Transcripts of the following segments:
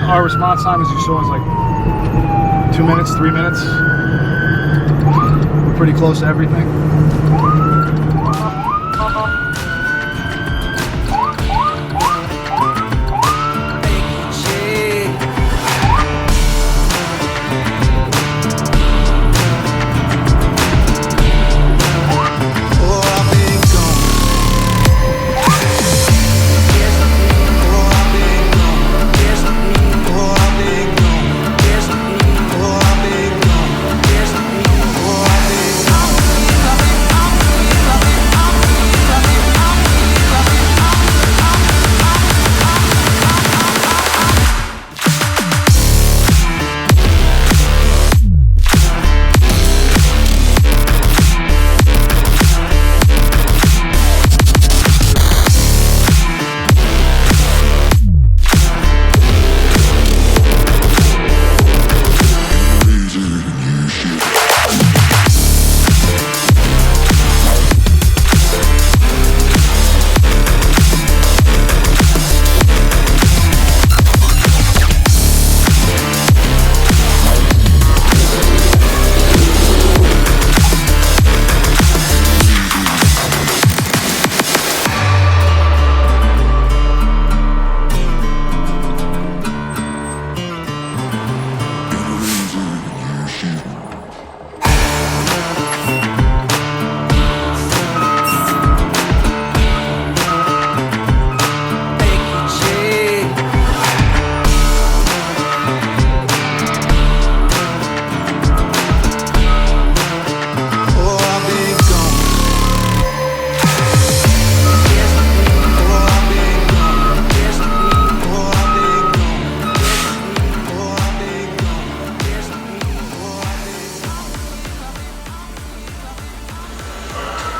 Our response time, as you saw, is like 2 minutes, 3 minutes. We're pretty close to everything.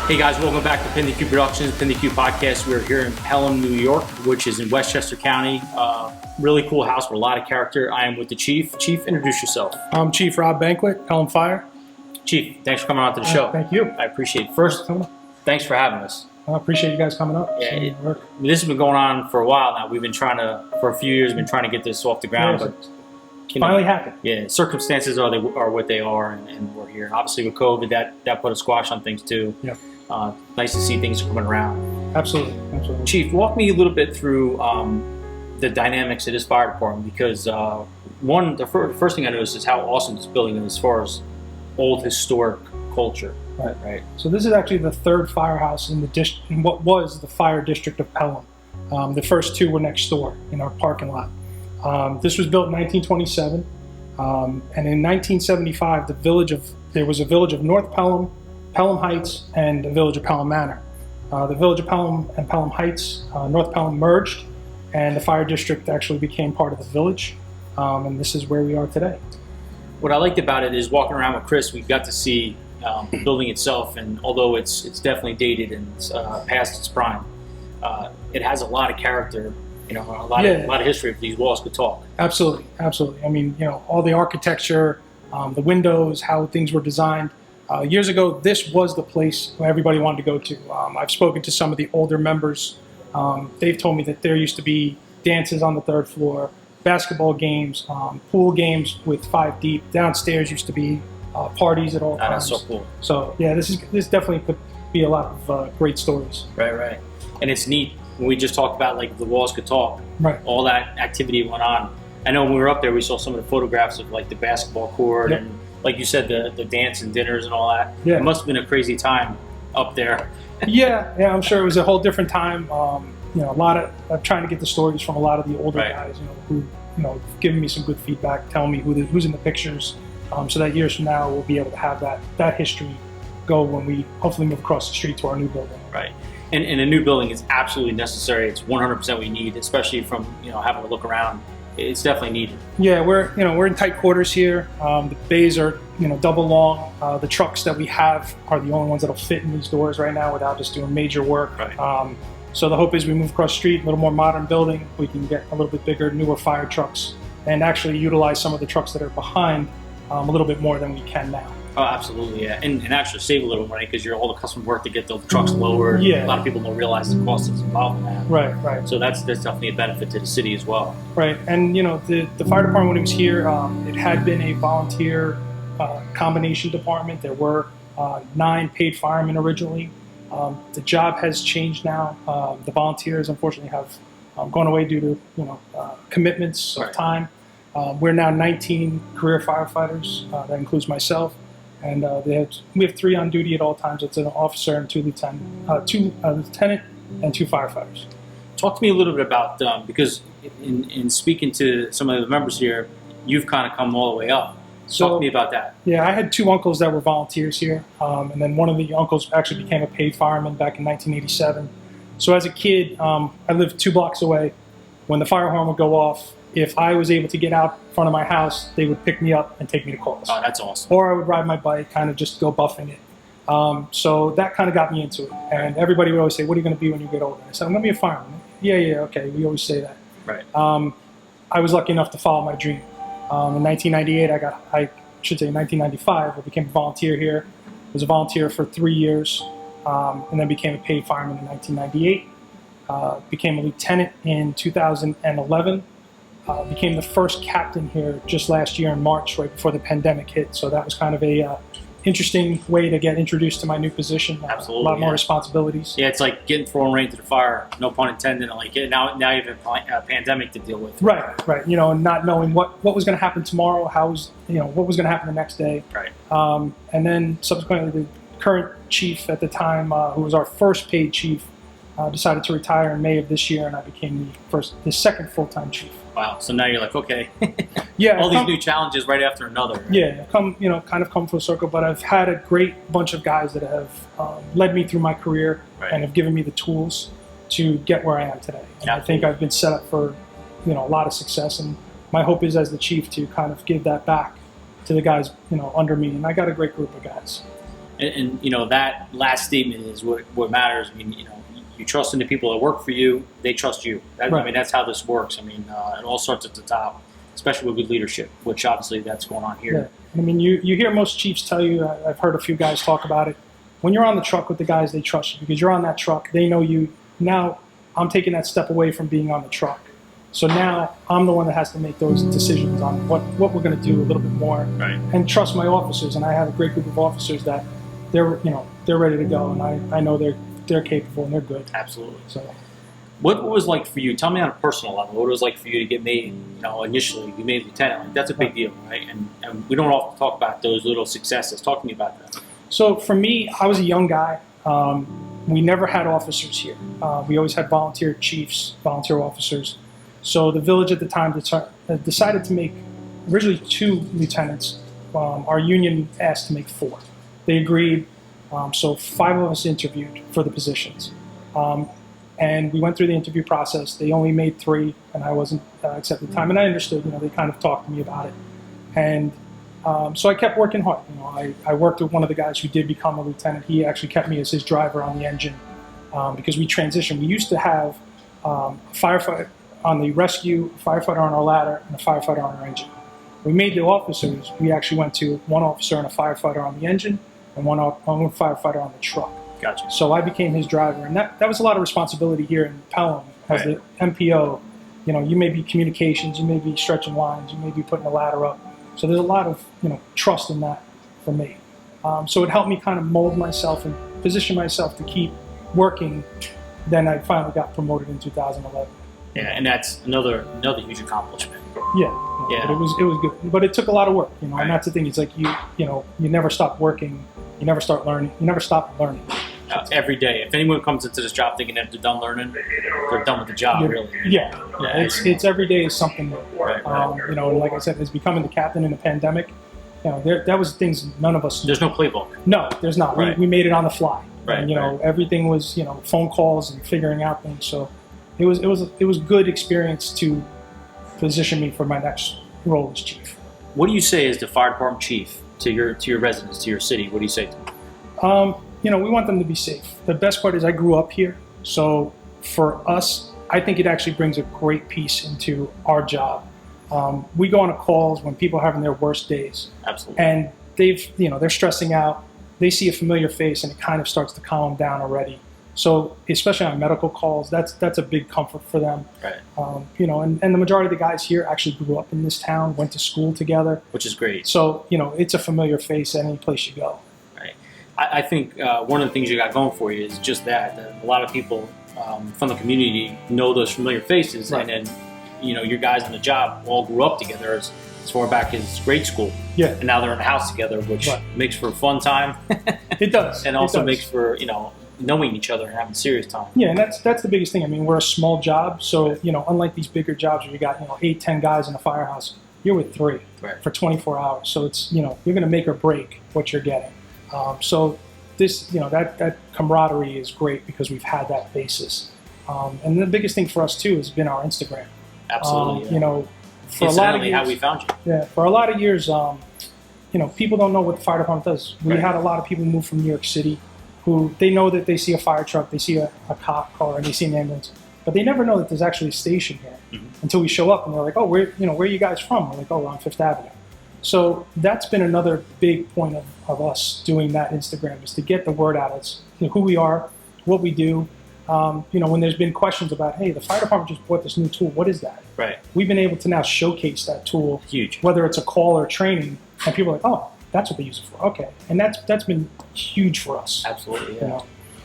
Hey guys, welcome back to PintheQ Productions, PintheQ Podcast. We're here in Pelham, New York, which is in Westchester County. Really cool house with a lot of character. I am with the Chief. Chief, introduce yourself. I'm Chief Rob Banquet, Pelham Fire. Chief, thanks for coming on to the show. Thank you. I appreciate it. First, thanks for having us. I appreciate you guys coming up. Yeah, this has been going on for a while now. We've been trying to, for a few years, been trying to get this off the ground, but finally happened. Yeah, circumstances are what they are, and we're here. Obviously, with COVID, that put a squash on things too. Yeah. Nice to see things coming around. Absolutely, absolutely. Chief, walk me a little bit through the dynamics of this fire department, because the first thing I noticed is how awesome this building is as far as old historic culture. Right. So this is actually the third firehouse in in what was the fire district of Pelham. The first two were next door in our parking lot. This was built in 1927, and in 1975, there was a village of North Pelham, Pelham Heights, and the village of Pelham Manor. The village of Pelham and Pelham Heights, North Pelham merged, and the fire district actually became part of the village, and this is where we are today. What I liked about it is walking around with Chris, we got to see the building itself, and although it's definitely dated and it's past its prime, it has a lot of character. A lot of history. If these walls could talk. Absolutely, absolutely. I mean, all the architecture, the windows, how things were designed. Years ago, this was the place where everybody wanted to go to. I've spoken to some of the older members. They've told me that there used to be dances on the third floor, basketball games, pool games with 5 deep. Downstairs used to be parties at all times. That's so cool. So yeah, this definitely could be a lot of great stories. Right. And it's neat. When we just talked about like the walls could talk. Right. All that activity went on. I know when we were up there, we saw some of the photographs of like the basketball court and, like you said, the dance and dinners and all that. Yeah. It must have been a crazy time up there. yeah, I'm sure it was a whole different time. A lot of trying to get the stories from a lot of the older guys, who giving me some good feedback, telling me who's in the pictures, so that years from now we'll be able to have that history go when we hopefully move across the street to our new building. Right. And a new building is absolutely necessary. It's 100% what we need, especially from having a look around. It's definitely needed. Yeah, we're in tight quarters here. The bays are double long. The trucks that we have are the only ones that'll fit in these doors right now without just doing major work. Right. So the hope is we move across the street, a little more modern building. We can get a little bit bigger, newer fire trucks, and actually utilize some of the trucks that are behind a little bit more than we can now. Oh, absolutely, yeah, and actually save a little money because you're all the custom work to get the trucks lowered. Yeah. A lot of people don't realize the cost that's involved in that. Right. So that's definitely a benefit to the city as well. Right, and the fire department when it was here, it had been a volunteer combination department. There were 9 paid firemen originally. The job has changed now. The volunteers unfortunately have gone away due to commitments of time. We're now 19 career firefighters. That includes myself. And we have 3 on duty at all times. It's an officer and 2 lieutenant and 2 firefighters. Talk to me a little bit about because in speaking to some of the members here, you've kind of come all the way up. Talk to me about that. Yeah, I had 2 uncles that were volunteers here, and then one of the uncles actually became a paid fireman back in 1987. So as a kid, I lived 2 blocks away. When the fire horn would go off, if I was able to get out in front of my house, they would pick me up and take me to calls. Oh, that's awesome. Or I would ride my bike, kind of just go buffing it. So that kind of got me into it. And everybody would always say, what are you going to be when you get older? I said, I'm going to be a fireman. Yeah, okay. We always say that. Right. I was lucky enough to follow my dream. In 1998, I should say 1995, I became a volunteer here. I was a volunteer for 3 years, and then became a paid fireman in 1998. Became a lieutenant in 2011. Became the first captain here just last year in March, right before the pandemic hit. So that was kind of a interesting way to get introduced to my new position. Absolutely, a lot more responsibilities. Yeah, it's like getting thrown right into the fire. No pun intended. Like now you have a pandemic to deal with. Right. And not knowing what was going to happen tomorrow, what was going to happen the next day. Right. And then subsequently, the current chief at the time, who was our first paid chief, decided to retire in May of this year, and I became the second full-time chief. Wow. So now you're like, okay. Yeah. All these new challenges right after another. Right? Yeah. Kind of come full circle. But I've had a great bunch of guys that have led me through my career and have given me the tools to get where I am today. And I think I've been set up for, a lot of success. And my hope is, as the chief, to kind of give that back to the guys, under me. And I got a great group of guys. And that last statement is what matters. I mean, you trust in the people that work for you, they trust you. I mean, that's how this works. I mean, it all starts at the top, especially with good leadership, which obviously that's going on here. Yeah. I mean, you hear most chiefs tell you, I've heard a few guys talk about it, when you're on the truck with the guys, they trust you because you're on that truck. They know you. Now I'm taking that step away from being on the truck. So now I'm the one that has to make those decisions on what we're going to do a little bit more, and trust my officers. And I have a great group of officers that they're ready to go, and I know they're capable and they're good. Absolutely. So, what was like for you? Tell me on a personal level. What it was like for you to get made? Initially you made lieutenant. Like, that's a big deal, right? And we don't often talk about those little successes. Talk to me about that. So for me, I was a young guy. We never had officers here. We always had volunteer chiefs, volunteer officers. So the village at the time decided to make originally 2 lieutenants. Our union asked to make 4. They agreed. So 5 of us interviewed for the positions. And we went through the interview process. They only made 3, and I wasn't accepted at the time. And I understood, they kind of talked to me about it. And so I kept working hard. I worked with one of the guys who did become a lieutenant. He actually kept me as his driver on the engine because we transitioned. We used to have a firefighter on the rescue, a firefighter on our ladder, and a firefighter on our engine. We made the officers. We actually went to 1 officer and a firefighter on the engine, and one firefighter on the truck. Gotcha. So I became his driver, and that was a lot of responsibility here in Pelham as the MPO. You may be communications, you may be stretching lines, you may be putting a ladder up. So there's a lot of trust in that for me. So it helped me kind of mold myself and position myself to keep working. Then I finally got promoted in 2011. Yeah, and that's another huge accomplishment. Yeah. But it was good, but it took a lot of work. And that's the thing. It's like you never stop working. You never start learning. You never stop learning. every day. If anyone comes into this job thinking that they're done learning, they're done with the job, really. Yeah. It's every day is something new. Right. You know, like I said, as becoming the captain in the pandemic, you know, that was things none of us knew. There's no playbook. No, there's not. Right. We made it on the fly. Right. And, you know, everything was, you know, phone calls and figuring out things. So it was good experience to position me for my next role as chief. What do you say as the fire department chief to your residents, to your city? What do you say to them? You know, we want them to be safe. The best part is I grew up here, so for us, I think it actually brings a great piece into our job. We go on calls when people are having their worst days. Absolutely. And they're stressing out. They see a familiar face, and it kind of starts to calm them down already. So, especially on medical calls, that's a big comfort for them. Right. You know, and the majority of the guys here actually grew up in this town, went to school together. Which is great. So, you know, it's a familiar face any place you go. Right. I think one of the things you got going for you is just that a lot of people from the community know those familiar faces, Right. and then, you know, your guys on the job all grew up together as far back as grade school. Yeah. And now they're in a house together, which Right. makes for a fun time. It does. And also makes for, you know, knowing each other and having serious time. Yeah, and that's the biggest thing. I mean, we're a small job, so, you know, unlike these bigger jobs where you got, you know, 8, 10 guys in a firehouse, you're with 3 Right. for 24 hours. So it's, you know, you're going to make or break what you're getting. So this, you know, that camaraderie is great because we've had that basis. And the biggest thing for us too has been our Instagram. Absolutely. Yeah. You know, for a lot of years, how we found you. Yeah, for a lot of years, you know, people don't know what the fire department does. We Right. had a lot of people move from New York City who they know that they see a fire truck, they see a cop car, and they see an ambulance, but they never know that there's actually a station here until we show up and they're like, oh, where are you guys from? We're like, oh, we're on Fifth Avenue. So that's been another big point of us doing that Instagram, is to get the word out. It's, you know, who we are, what we do. You know, when there's been questions about, hey, the fire department just bought this new tool, what is that? Right. We've been able to now showcase that tool, Huge. whether it's a call or training, and people are like, oh, that's what they use it for. Okay, and that's been huge for us. Absolutely. Yeah. You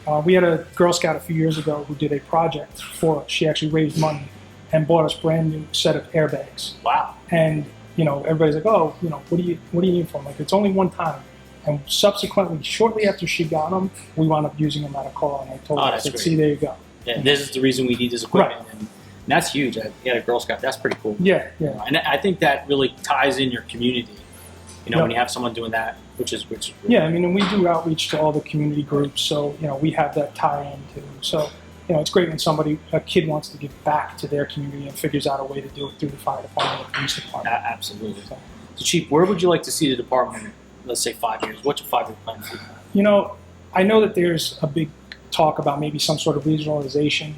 know, we had a Girl Scout a few years ago who did a project for us. She actually raised money and bought us brand new set of airbags. Wow. And you know, everybody's like, oh, you know, what do you need for them? Like, it's only one time. And subsequently, shortly after she got them, we wound up using them at a call, and I told her, I said, see, there you go. Yeah, this is the reason we need this equipment. Right. And that's huge. You had a Girl Scout. That's pretty cool. Yeah, yeah. And I think that really ties in your community. You know, when you have someone doing that, which is really yeah, I mean, and we do outreach to all the community groups, so, you know, we have that tie-in too. So, you know, it's great when a kid wants to give back to their community and figures out a way to do it through the fire department or police department. Absolutely. So, Chief, where would you like to see the department, let's say 5 years? What's your 5-year plan? You know, I know that there's a big talk about maybe some sort of regionalization.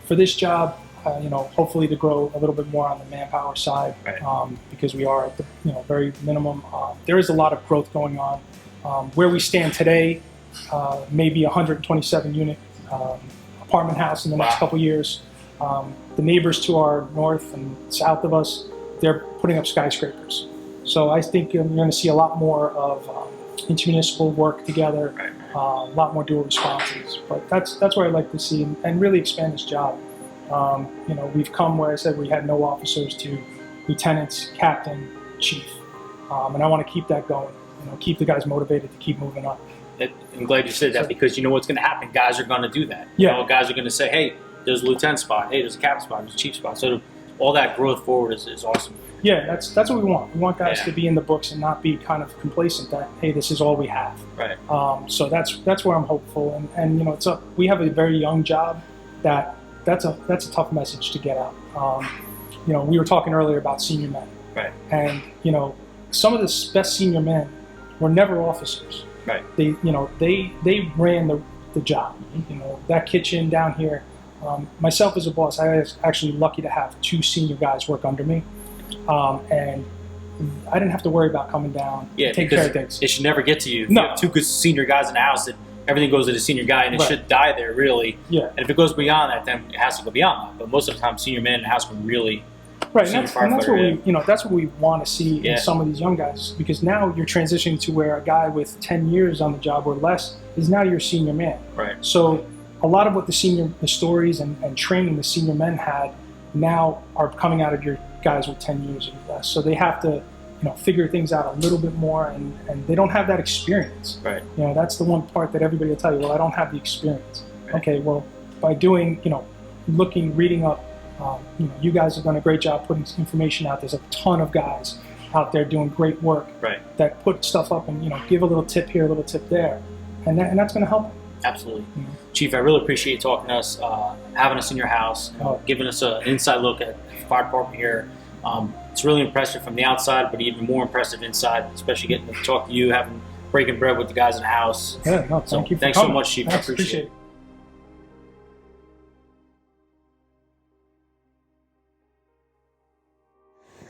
For this job, you know, hopefully to grow a little bit more on the manpower side, right. Because we are at the, you know, very minimum. There is a lot of growth going on. Where we stand today, maybe 127 unit apartment house in the next couple years. The neighbors to our north and south of us, they're putting up skyscrapers. So I think you're going to see a lot more of intermunicipal work together, a lot more dual responses. But that's what I'd like to see, and really expand this job. You know, we've come where I said we had no officers to lieutenants, captain, chief, and I want to keep that going. You know, keep the guys motivated to keep moving up. I'm glad you said that, because you know what's going to happen. Guys are going to do that. Yeah. You know, guys are going to say, hey, there's a lieutenant spot. Hey, there's a captain spot. There's a chief spot. So all that growth forward is awesome. Yeah, that's what we want. We want guys to be in the books and not be kind of complacent that, hey, this is all we have. Right. So that's where I'm hopeful. And you know, we have a very young job that's a tough message to get out. You know, we were talking earlier about senior men. Right. And you know, some of the best senior men were never officers. Right. They ran the job. You know, that kitchen down here. Myself as a boss, I was actually lucky to have 2 senior guys work under me, and I didn't have to worry about coming down, take care of things. It should never get to you. If No. you have 2 good senior guys in the house, that everything goes to the senior guy, and it should die there, really. Yeah. And if it goes beyond that, then it has to go beyond that. But most of the time, senior men in the house can really. Right, and that's what that's what we want to see in some of these young guys, because now you're transitioning to where a guy with 10 years on the job or less is now your senior man. Right. So a lot of what the stories and training the senior men had now are coming out of your guys with 10 years or less. So they have to, figure things out a little bit more, and they don't have that experience. Right. That's the one part that everybody will tell you, well, I don't have the experience. Right. Okay, well, by doing, reading up, you guys have done a great job putting information out. There's a ton of guys out there doing great work that put stuff up and, give a little tip here, a little tip there. And that's going to help. Absolutely. Chief, I really appreciate you talking to us, having us in your house, giving us an inside look at the fire department here. It's really impressive from the outside, but even more impressive inside, especially getting to talk to you, breaking bread with the guys in the house. Yeah, no, thank you for thanks coming. so much, Chief. Thanks, I appreciate it.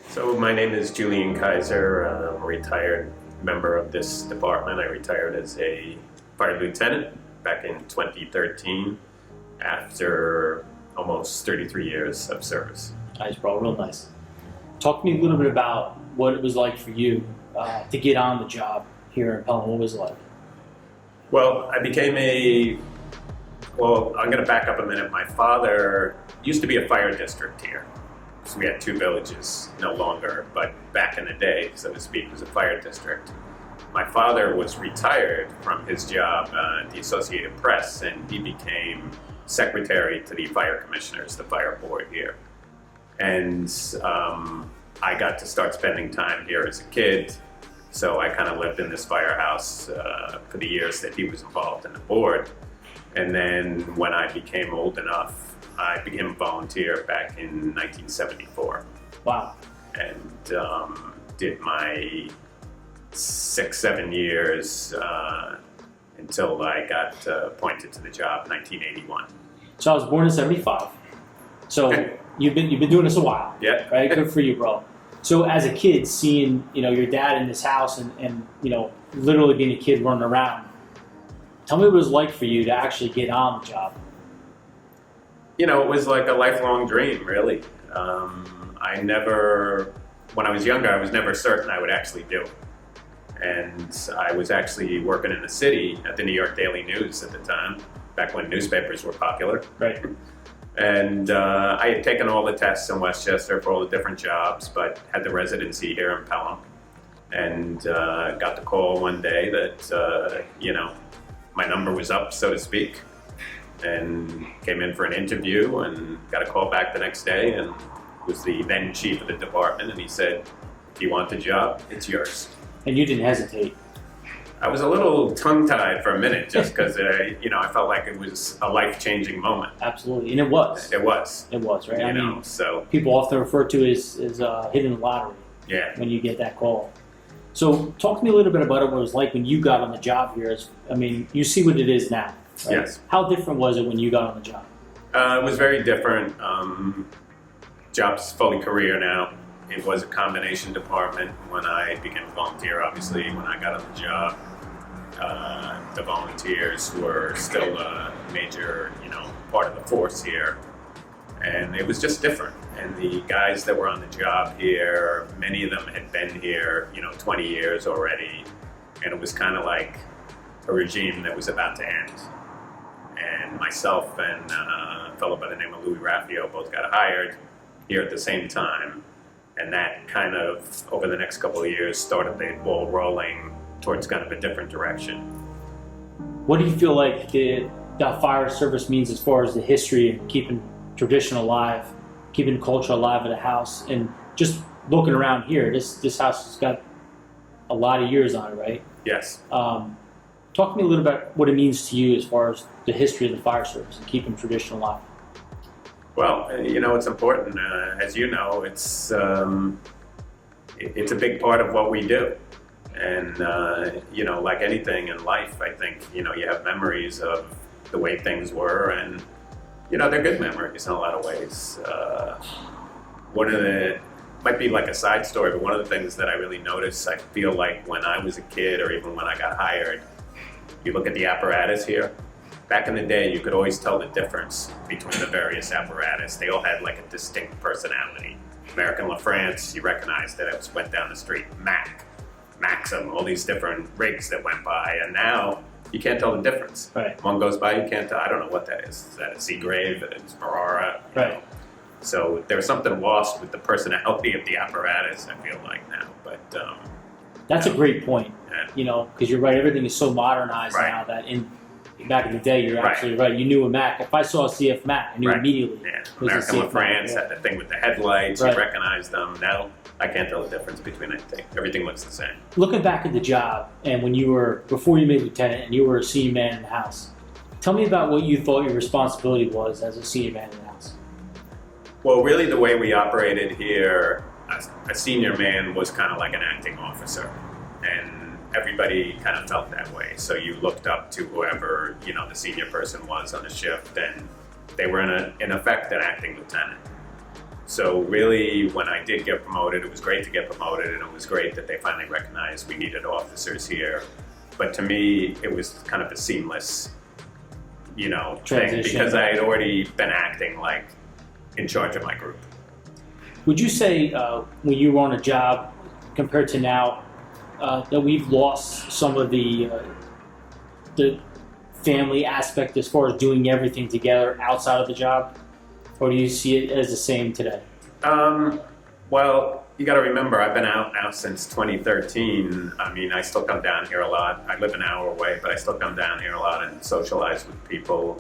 So my name is Julian Kaiser. I'm a retired member of this department. I retired as a fire lieutenant back in 2013 after almost 33 years of service. Nice, bro. Real nice. Talk to me a little bit about what it was like for you to get on the job here in Pelham. What was it like? Well, I'm going to back up a minute. My father used to be a fire district here. So we had 2 villages, no longer, but back in the day, so to speak, was a fire district. My father was retired from his job at the Associated Press, and he became secretary to the fire commissioners, the fire board here. And I got to start spending time here as a kid, so I kind of lived in this firehouse for the years that he was involved in the board. And then when I became old enough, I became a volunteer back in 1974. Wow. And did my 6-7 years until I got appointed to the job in 1981. So I was born in 75. So you've been doing this a while. Yeah. Right? Good for you, bro. So as a kid, seeing your dad in this house and literally being a kid running around, tell me what it was like for you to actually get on the job. It was like a lifelong dream, really. When I was younger, I was never certain I would actually do it. And I was actually working in the city at the New York Daily News at the time, back when newspapers were popular. Right. And I had taken all the tests in Westchester for all the different jobs, but had the residency here in Pelham. And got the call one day that, my number was up, so to speak. And came in for an interview and got a call back the next day, and was the then chief of the department, and he said, if you want the job, it's yours. And you didn't hesitate. I was a little tongue-tied for a minute just because, I felt like it was a life-changing moment. Absolutely, and it was. It was. It was, right? So people often refer to it as hitting the lottery. Yeah. When you get that call. So talk to me a little bit about what it was like when you got on the job here. You see what it is now. Right? Yes. How different was it when you got on the job? It was very different. Job's fully career now. It was a combination department when I became a volunteer, obviously, when I got on the job. The volunteers were still a major, part of the force here. And it was just different. And the guys that were on the job here, many of them had been here, 20 years already. And it was kind of like a regime that was about to end. And myself and a fellow by the name of Louis Raffio both got hired here at the same time. And that kind of, over the next couple of years, started the ball rolling towards kind of a different direction. What do you feel like the fire service means as far as the history and keeping tradition alive, keeping culture alive at a house? And just looking around here, this house has got a lot of years on it, right? Yes. Talk to me a little about what it means to you as far as the history of the fire service and keeping tradition alive. Well, it's important. As you know, it's a big part of what we do. And, like anything in life, I think, you have memories of the way things were, and, they're good memories in a lot of ways. Might be like a side story, but one of the things that I really noticed, I feel like when I was a kid or even when I got hired, you look at the apparatus here. Back in the day, you could always tell the difference between the various apparatus. They all had like a distinct personality. American La France, you recognized that it went down the street. Maxim, all these different rigs that went by, and now you can't tell the difference. Right. One goes by, you can't tell. I don't know what that is. Is that a Seagrave? Is it Barara? Right. So there was something lost with the personality of the apparatus, I feel like now. But That's a great point. Yeah. Because you're right, everything is so modernized Right. now that back in the day, you're Right. absolutely right. You knew a Mac. If I saw a CF Mac, I knew Right. immediately. Yeah, it was a American CF Mac. LaFrance had the thing with the headlights. Right. You recognize them. Now I can't tell the difference between anything. Everything looks the same. Looking back at the job, and before you made lieutenant, and you were a senior man in the house, tell me about what you thought your responsibility was as a senior man in the house. Well, really, the way we operated here, a senior man was kind of like an acting officer, and everybody kind of felt that way. So you looked up to whoever the senior person was on the shift, and they were in effect an acting lieutenant. So really, when I did get promoted, it was great to get promoted, and it was great that they finally recognized we needed officers here. But to me, it was kind of a seamless, thing, Transition. because I had already been acting like in charge of my group. Would you say when you were on a job compared to now that we've lost some of the family aspect as far as doing everything together outside of the job? Or do you see it as the same today? Well, you got to remember, I've been out now since 2013. I mean, I still come down here a lot. I live an hour away, but I still come down here a lot and socialize with people.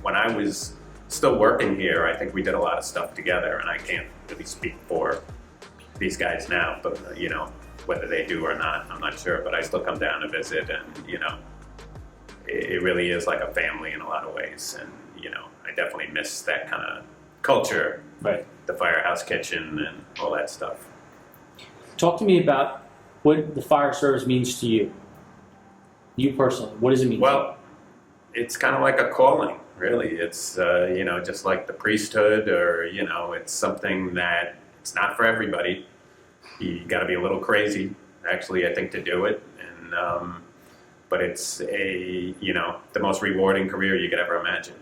When I was still working here, I think we did a lot of stuff together, and I can't really speak for these guys now, but whether they do or not, I'm not sure. But I still come down to visit, and it really is like a family in a lot of ways, and I definitely miss that kind of culture, Right. the firehouse kitchen and all that stuff. Talk to me about what the fire service means to you. You personally, what does it mean? Well, it's kind of like a calling, really. It's just like the priesthood, or it's something that it's not for everybody. You got to be a little crazy, actually, I think, to do it, and but it's the most rewarding career you could ever imagine.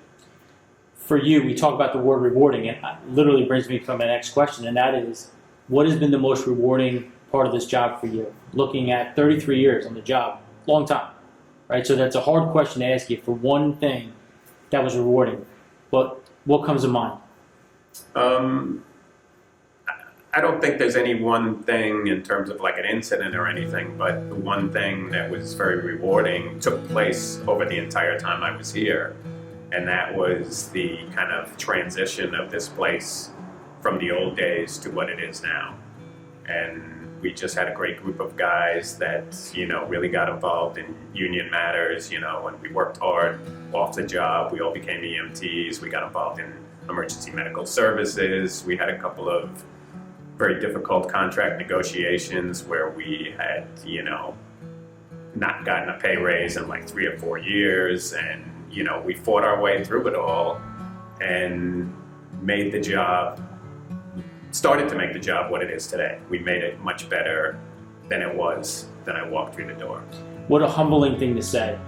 For you, we talk about the word rewarding, and it literally brings me to my next question, and that is, what has been the most rewarding part of this job for you? Looking at 33 years on the job, long time, right? So that's a hard question to ask you for one thing that was rewarding. But what comes to mind? I don't think there's any one thing in terms of like an incident or anything, but the one thing that was very rewarding took place over the entire time I was here. And that was the kind of transition of this place from the old days to what it is now. And we just had a great group of guys that, really got involved in union matters, and we worked hard off the job. We all became EMTs. We got involved in emergency medical services. We had a couple of very difficult contract negotiations where we had, not gotten a pay raise in like 3 or 4 years. And, we fought our way through it all and started to make the job what it is today. We made it much better than it was when I walked through the door. What a humbling thing to say,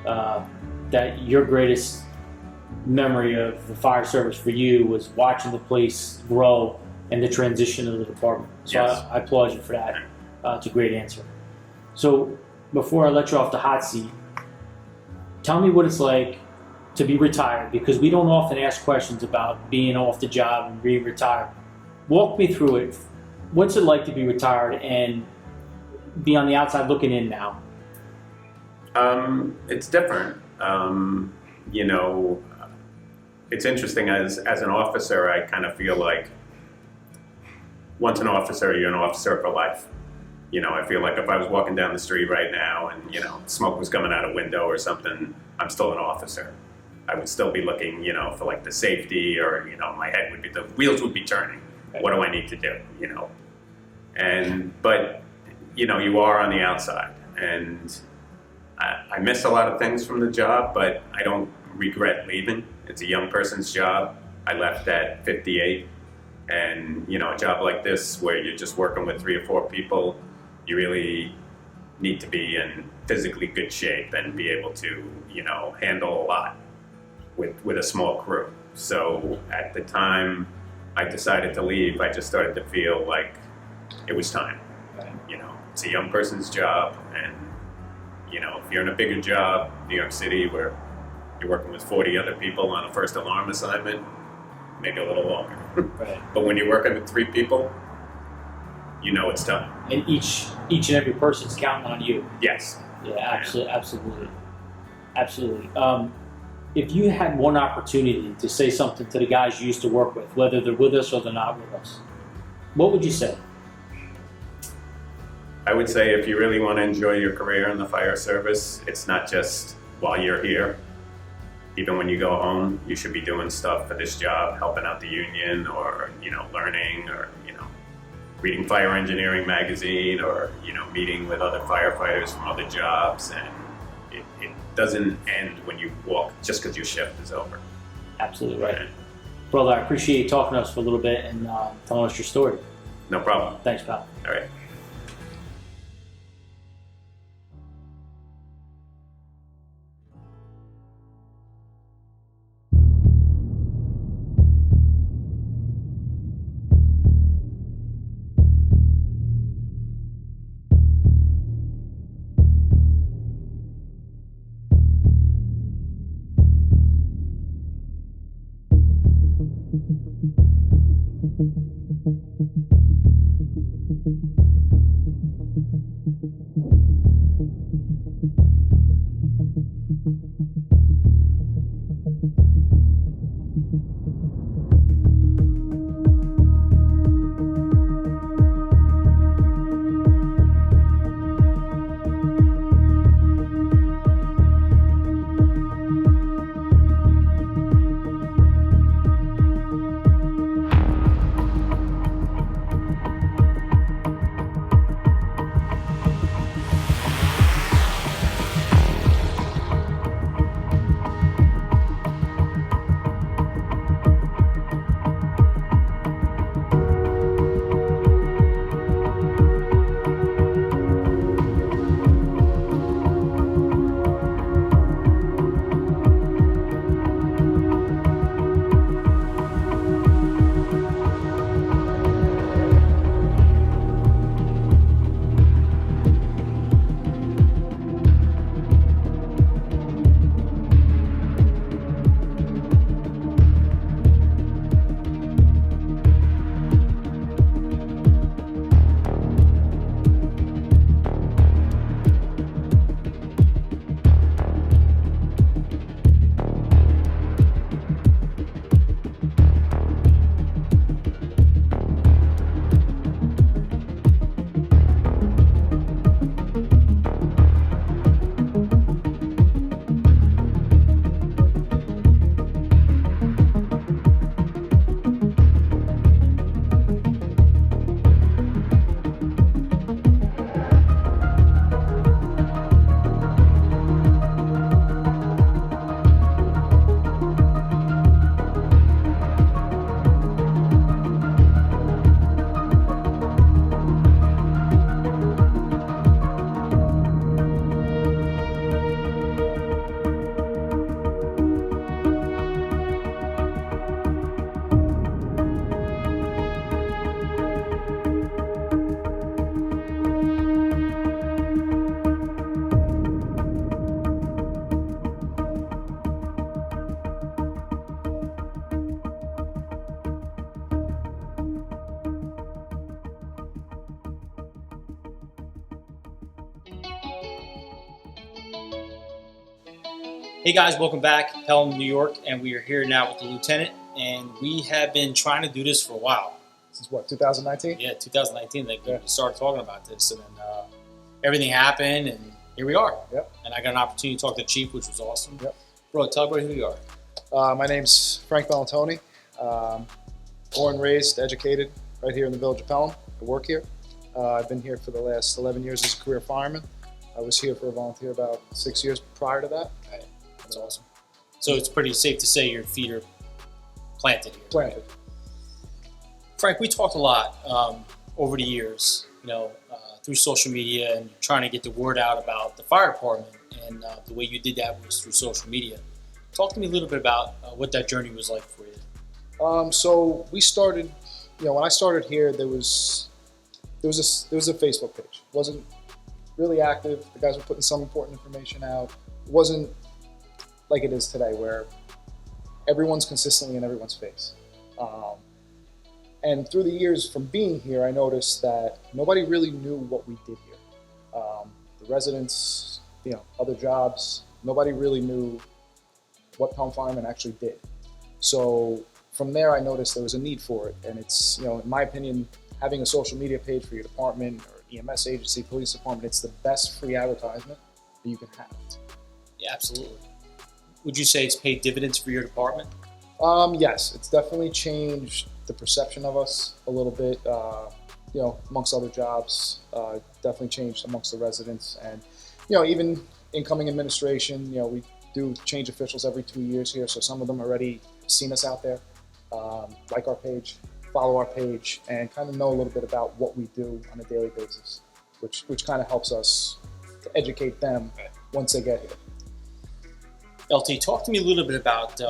that your greatest memory of the fire service for you was watching the place grow and the transition of the department. So Yes. I applaud you for that. It's a great answer. So before I let you off the hot seat, tell me what it's like to be retired, because we don't often ask questions about being off the job and being retired. Walk me through it. What's it like to be retired and be on the outside looking in now? It's different. It's interesting as an officer, I kind of feel like once an officer, you're an officer for life. I feel like if I was walking down the street right now and, smoke was coming out a window or something, I'm still an officer. I would still be looking, for like the safety, or, the wheels would be turning. What do I need to do, But, you are on the outside, and I miss a lot of things from the job, but I don't regret leaving. It's a young person's job. I left at 58, and, a job like this where you're just working with 3 or 4 people, you really need to be in physically good shape and be able to, handle a lot with a small crew. So at the time I decided to leave, I just started to feel like it was time. It's a young person's job, and, if you're in a bigger job, New York City, where you're working with 40 other people on a first alarm assignment, maybe a little longer. Right. But when you're working with 3 people, you know it's done. And each and every person's counting on you. Yes. Yeah, absolutely. If you had one opportunity to say something to the guys you used to work with, whether they're with us or they're not with us, what would you say? I would say if you really want to enjoy your career in the fire service, it's not just while you're here. Even when you go home, you should be doing stuff for this job, helping out the union, or learning, or reading Fire Engineering magazine, or meeting with other firefighters from other jobs. And it doesn't end when you walk just because your shift is over. Absolutely right. Brother, I appreciate you talking to us for a little bit and telling us your story. No problem. Thanks, pal. All right. Hey guys, welcome back, Pelham, New York, and we are here now with the lieutenant, and we have been trying to do this for a while. Since what, 2019? Yeah, 2019, we started talking about this, and then everything happened, and here we are. Yep. And I got an opportunity to talk to the chief, which was awesome. Yep. Bro, tell everybody who you are. My name's Frank Bellantoni. Born, raised, educated right here in the village of Pelham. I work here. I've been here for the last 11 years as a career fireman. I was here for a volunteer about 6 years prior to that. Right. That's awesome. So it's pretty safe to say your feet are planted here. Planted. Right? Frank, we talked a lot over the years, through social media and trying to get the word out about the fire department, and the way you did that was through social media. Talk to me a little bit about what that journey was like for you. So we started, when I started here, there was a Facebook page. It wasn't really active. The guys were putting some important information out. It wasn't like it is today, where everyone's consistently in everyone's face. And through the years from being here, I noticed that nobody really knew what we did here. The residents, other jobs, nobody really knew what Pelham Fireman actually did. So from there, I noticed there was a need for it. And it's, in my opinion, having a social media page for your department or EMS agency, police department, it's the best free advertisement that you can have. Yeah, absolutely. Would you say it's paid dividends for your department? Yes, it's definitely changed the perception of us a little bit, amongst other jobs, definitely changed amongst the residents. And, even incoming administration, we do change officials every 2 years here. So some of them already seen us out there, like our page, follow our page, and kind of know a little bit about what we do on a daily basis, which kind of helps us to educate them once they get here. LT, talk to me a little bit about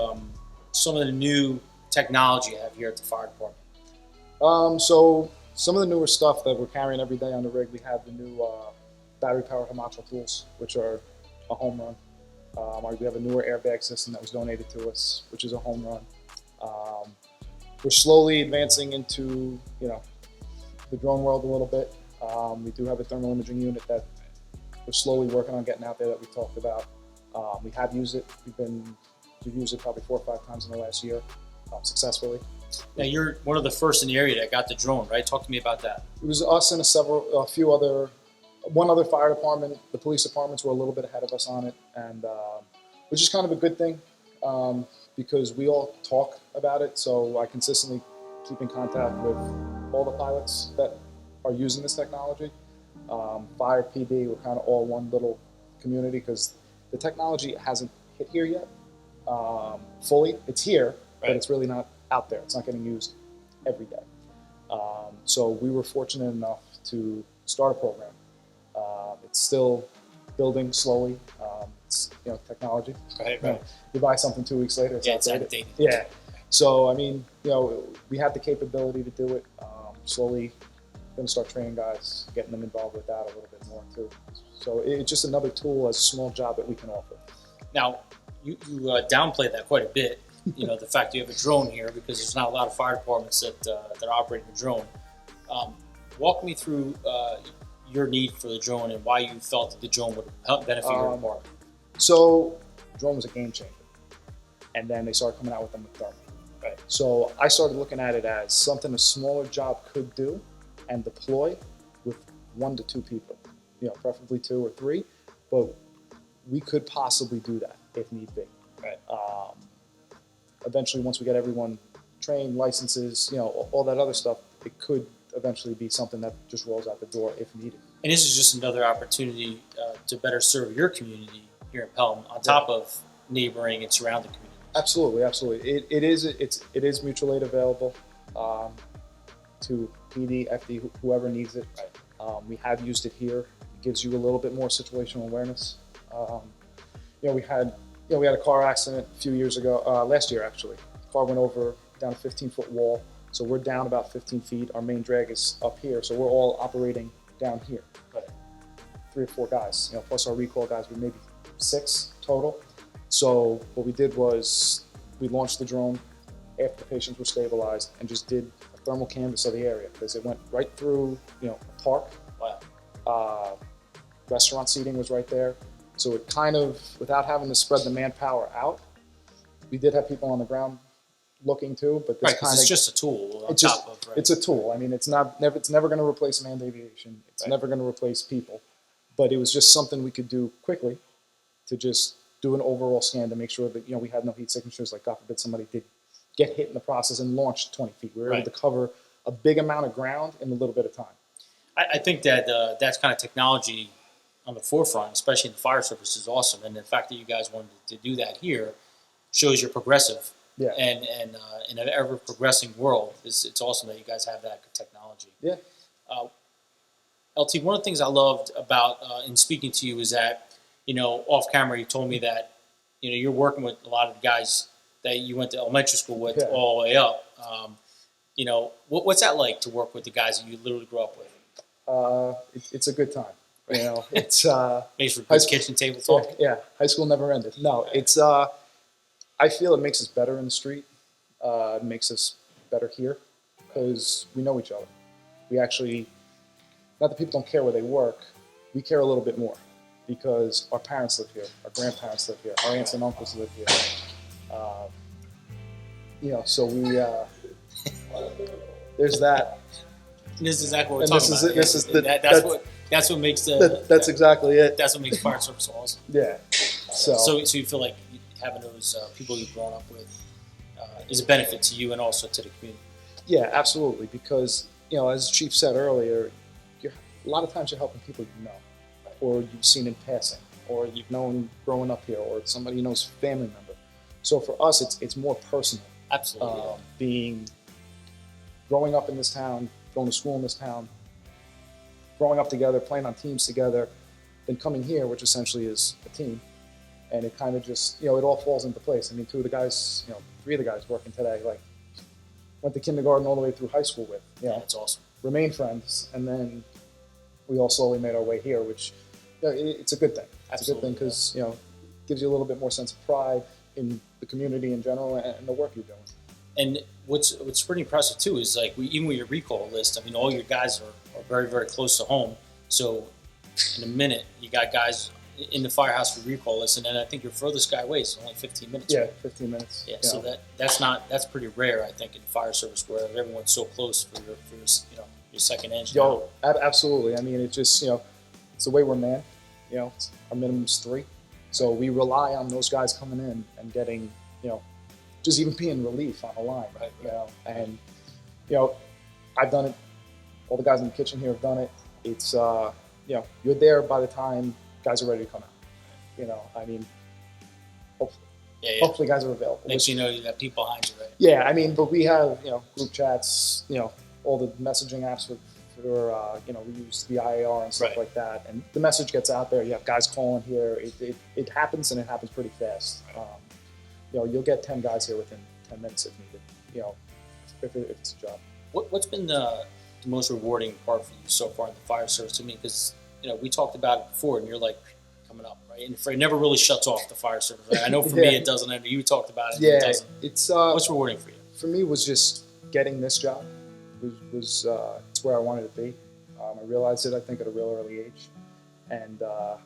some of the new technology you have here at the fire department. So some of the newer stuff that we're carrying every day on the rig, we have the new battery-powered Hamacho tools, which are a home run. We have a newer airbag system that was donated to us, which is a home run. We're slowly advancing into, the drone world a little bit. We do have a thermal imaging unit that we're slowly working on getting out there that we talked about. We have used it. We've used it probably 4 or 5 times in the last year, successfully. Now, you're one of the first in the area that got the drone, right? Talk to me about that. It was us and one other fire department. The police departments were a little bit ahead of us on it, and which is kind of a good thing because we all talk about it. So I consistently keep in contact with all the pilots that are using this technology. Fire, PD, we're kind of all one little community because the technology hasn't hit here yet fully. It's here, but it's really not out there. It's not getting used every day. So we were fortunate enough to start a program. It's still building slowly. It's technology. Right. You buy something 2 weeks later, It's outdated. Yeah. So we have the capability to do it. Slowly, going to start training guys, getting them involved with that a little bit more too. So it's just another tool as a small job that we can offer. Now, you downplayed that quite a bit. The fact you have a drone here because there's not a lot of fire departments that are operating a drone. Walk me through your need for the drone and why you felt that the drone would help benefit your department. So, drone was a game changer, and then they started coming out with them with thermal. Right. So I started looking at it as something a smaller job could do and deploy with 1 to 2 people. Preferably 2 or 3, but we could possibly do that if need be. Right. Eventually, once we get everyone trained, licenses, all that other stuff, it could eventually be something that just rolls out the door if needed. And this is just another opportunity to better serve your community here in Pelham, on top of neighboring and surrounding communities. Absolutely. It is mutual aid available to PD, FD, whoever needs it. Right. We have used it here. It gives you a little bit more situational awareness. We had a car accident a few years ago, last year actually. The car went over down a 15-foot wall. So we're down about 15 feet. Our main drag is up here. So we're all operating down here. Right. 3 or 4 guys, plus our recall guys, we maybe 6 total. So what we did was we launched the drone after the patients were stabilized and just did a thermal canvas of the area because it went right through, a park. Wow. Restaurant seating was right there. So it kind of, without having to spread the manpower out, we did have people on the ground looking too, but this kind of, it's just a tool on it's top of, right? It's a tool. I mean, it's never going to replace manned aviation. It's never going to replace people, but it was just something we could do quickly to just do an overall scan to make sure that, we had no heat signatures, like God forbid somebody did get hit in the process and launch 20 feet. We were able to cover a big amount of ground in a little bit of time. I think that that's kind of technology on the forefront, especially in the fire service, is awesome. And the fact that you guys wanted to do that here shows you're progressive. Yeah. And in an ever progressing world, it's awesome that you guys have that technology. Yeah. LT, one of the things I loved about in speaking to you is that, off camera, you told me that, you're working with a lot of the guys that you went to elementary school with all the way up. What's that like to work with the guys that you literally grew up with? It's a good time. It's makes for good kitchen table talk. Yeah, high school never ended. No, it's I feel it makes us better in the street. It makes us better here because we know each other. We actually, not that people don't care where they work, we care a little bit more because our parents live here, our grandparents live here, our aunts and uncles live here. So we there's that. This is exactly what we're And talking about. this is the, That's what makes that's exactly it. that's what makes fire service so awesome. Yeah. So you feel like having those people you've grown up with is a benefit to you and also to the community. Yeah, absolutely. Because as the chief said earlier, a lot of times you're helping people you know, or you've seen in passing, or you've known growing up here, or somebody you know's family member. So for us, it's more personal. Absolutely. Growing up in this town, going to school in this town, growing up together, playing on teams together, then coming here, which essentially is a team, and it kind of just it all falls into place. I mean, three of the guys working today, like went to kindergarten all the way through high school with. Yeah, that's awesome. Remained friends, and then we all slowly made our way here, which it's a good thing. It's a good thing because gives you a little bit more sense of pride in the community in general and the work you're doing. And what's pretty impressive too is like even with your recall list, I mean, all your guys are very, very close to home. So in a minute, you got guys in the firehouse for recall list, and then I think your furthest guy away is only 15 minutes. Yeah, right? 15 minutes. Yeah, so that's pretty rare, I think, in fire service where everyone's so close for your second engine. Absolutely. I mean, it just it's the way we're manned. Our minimum's 3, so we rely on those guys coming in and getting just even being relief on the line, right? And I've done it. All the guys in the kitchen here have done it. It's you're there by the time guys are ready to come out. I mean, hopefully, hopefully guys are available. Makes you know you got people behind you, right? Yeah, I mean, but we have group chats, all the messaging apps for we use the IAR and stuff like that, and the message gets out there. You have guys calling here. It happens, and it happens pretty fast. You'll get 10 guys here within 10 minutes if needed. If it's a job. What's been the most rewarding part for you so far in the fire service? To me, because we talked about it before, and you're like coming up, right? And it never really shuts off the fire service. Right? I know for me it doesn't. And you talked about it. Yeah, it doesn't. It's what's rewarding for you? For me, was just getting this job. Was it's where I wanted to be. I realized it, I think, at a real early age, and the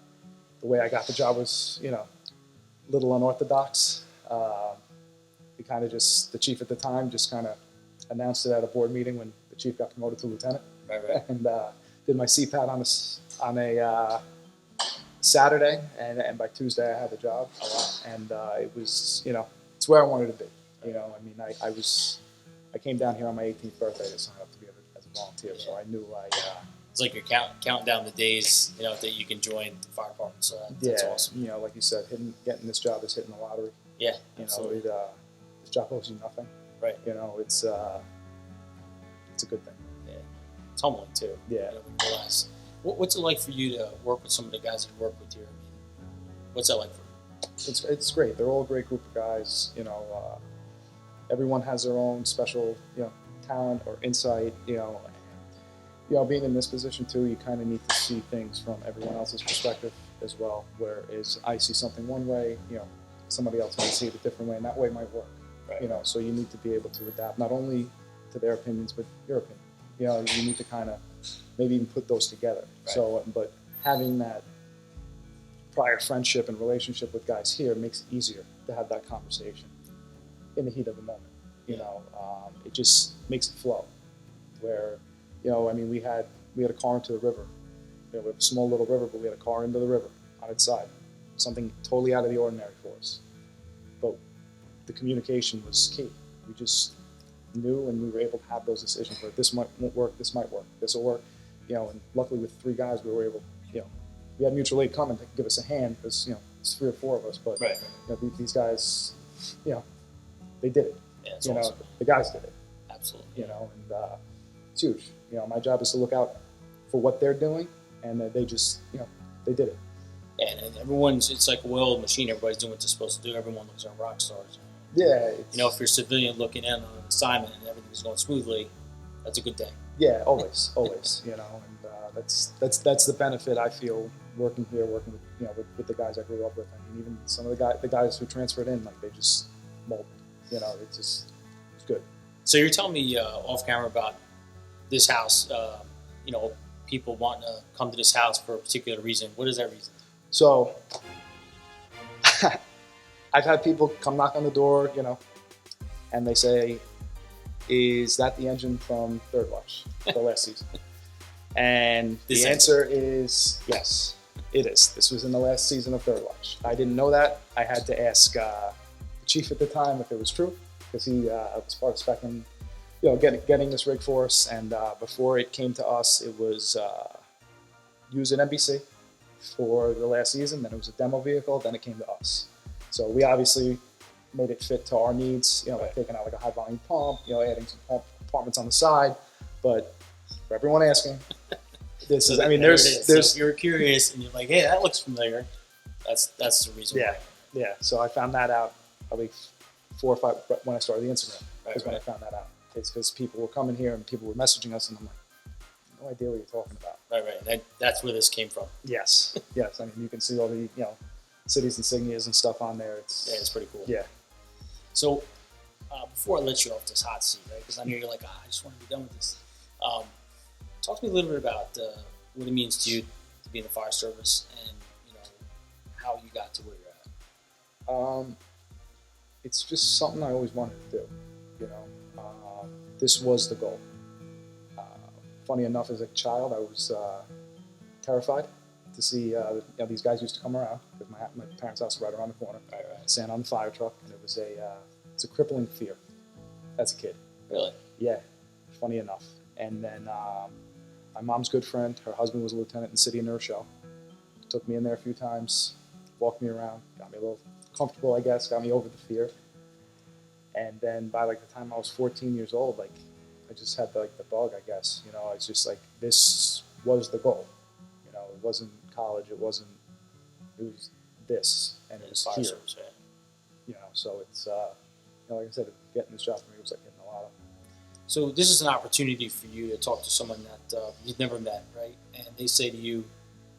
way I got the job was, a little unorthodox. We kind of the chief at the time just kind of announced it at a board meeting when the chief got promoted to lieutenant, right. And did my CPAT on a Saturday, and by Tuesday I had the job. And it was, it's where I wanted to be. I mean, I came down here on my 18th birthday to sign up to be as a volunteer, so I knew it's like you're counting down the days, that you can join the fire department. So that's awesome. Like you said, getting this job is hitting the lottery. Yeah, absolutely. This job owes you nothing. Right. It's a good thing. Yeah, it's humbling too. Yeah. Realize. What's it like for you to work with some of the guys that you work with here? I mean, what's that like for you? It's great. They're all a great group of guys. Everyone has their own special, talent or insight. Being in this position too, you kind of need to see things from everyone else's perspective as well. Whereas I see something one way, somebody else might see it a different way, and that way might work. Right. So you need to be able to adapt not only to their opinions but your opinion. You need to kind of maybe even put those together. Right. So, but having that prior friendship and relationship with guys here makes it easier to have that conversation in the heat of the moment. It just makes it flow. Where, I mean, we had a car into the river. We have a small little river, but we had a car into the river on its side. Something totally out of the ordinary for us. But the communication was key. We just knew, and we were able to have those decisions where this won't work, this might work, this will work. And luckily with 3 guys, we were able, we had mutual aid coming to give us a hand because, it's 3 or 4 of us. But, these guys, they did it. Yeah, it's awesome. The guys did it. Absolutely. And it's huge. My job is to look out for what they're doing, and they just, they did it. Yeah, and it's like a well-oiled machine. Everybody's doing what they're supposed to do. Everyone looks like rock stars. Yeah. If you're a civilian looking in on an assignment and everything's going smoothly, that's a good thing. Yeah, always. And that's the benefit I feel working here, working with the guys I grew up with. I mean, even some of the guys who transferred in, like they just molded. It's good. So you're telling me off camera about this house, you know, people wanting to come to this house for a particular reason. What is that reason? So I've had people come knock on the door, you know, and they say, "Is that the engine from Third Watch, the last season?" And the answer is yes, it is. This was in the last season of Third Watch. I didn't know that. I had to ask the chief at the time if it was true, because he was part of Spectrum, you know, getting this rig for us. And before it came to us, it was used at NBC for the last season. Then it was a demo vehicle. Then it came to us. So we obviously made it fit to our needs, you know, like taking out like a high volume pump, you know, adding some pump compartments on the side. But for everyone asking, this is, I mean, there's, so if you're curious and you're like, hey, that looks familiar. That's the reason. Yeah. Why. Yeah. So I found that out probably 4 or 5 when I started the Instagram. Right, when I found that out. It's because people were coming here and people were messaging us, and I'm like, no idea what you're talking about. Right. That's where this came from. Yes. Yes. I mean, you can see all the, you know, cities insignias and stuff on there. It's pretty cool. Yeah. So before I let you off this hot seat, right? Because I know you're like, I just want to be done with this. Talk to me a little bit about what it means to you to be in the fire service, and you know how you got to where you're at. It's just something I always wanted to do. You know, this was the goal. Funny enough, as a child, I was terrified to see you know, these guys used to come around, because my parents' house was right around the corner. Right. Stand on the fire truck, and it was it's a crippling fear as a kid. Really? Yeah, funny enough. And then my mom's good friend, her husband was a lieutenant in the city of New Rochelle. Took me in there a few times, walked me around, got me a little comfortable, I guess, got me over the fear. And then by like the time I was 14 years old, like I just had the bug, I guess. You know, it's just like, this was the goal. You know, it wasn't college, it was this, and it was fire here. service, right? You know, so it's, you know, like I said, getting this job for me was like hitting a lot of. So this is an opportunity for you to talk to someone that you've never met, right? And they say to you,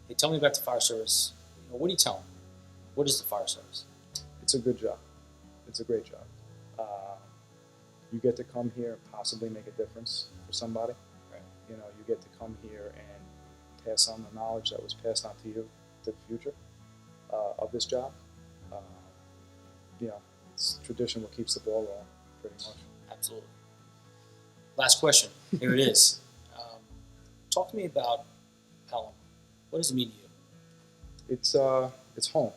"Hey, tell me about the fire service." You know, what do you tell them? What is the fire service? It's a good job. It's a great job. You get to come here and possibly make a difference for somebody. Right. You know, you get to come here and pass on the knowledge that was passed on to you to the future of this job. You know, it's tradition what keeps the ball rolling, pretty much. Absolutely. Last question. Here it is. Talk to me about Pelham. What does it mean to you? It's home.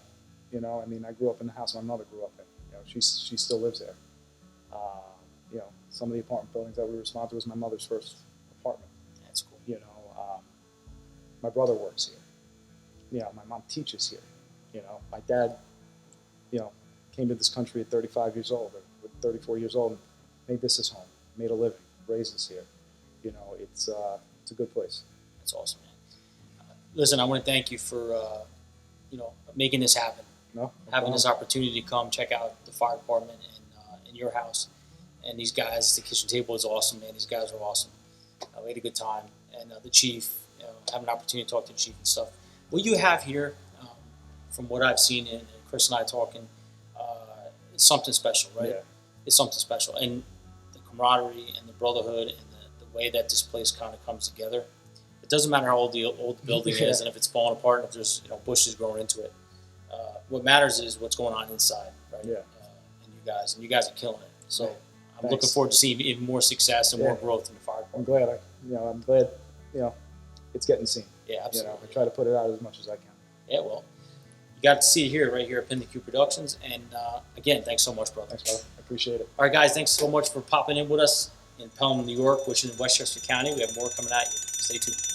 You know, I mean, I grew up in the house my mother grew up in. You know, she still lives there. You know, some of the apartment buildings that we responded to was my mother's first apartment. That's cool. You know, my brother works here. You know, my mom teaches here. You know, my dad, you know, came to this country at 35 years old, or 34 years old, and made this his home, made a living, raised us here. You know, it's a good place. That's awesome, man. Listen, I want to thank you for, you know, making this happen. No Having this problem. opportunity to come check out the fire department in your house. And these guys, the kitchen table is awesome, man. These guys are awesome. We had a good time. And the chief, you know, have an opportunity to talk to the chief and stuff. What you have here, from what I've seen, and Chris and I talking, it's something special, right? Yeah. It's something special. And the camaraderie and the brotherhood and the way that this place kind of comes together. It doesn't matter how old the building is and if it's falling apart and if there's, you know, bushes growing into it. What matters is what's going on inside, right? Yeah. And you guys are killing it. So Yeah. I'm Thanks. looking forward to seeing even more success and more Yeah. growth in the fire I'm department. glad I'm glad, you know, it's getting seen. Yeah, You absolutely. know, I try to put it out as much as I can. Yeah, well, you got to see it here, right here at PintheQ Productions. And again, thanks so much, brother. Thanks, brother. I appreciate it. All right, guys, thanks so much for popping in with us in Pelham, New York, which is in Westchester County. We have more coming at you. Stay tuned.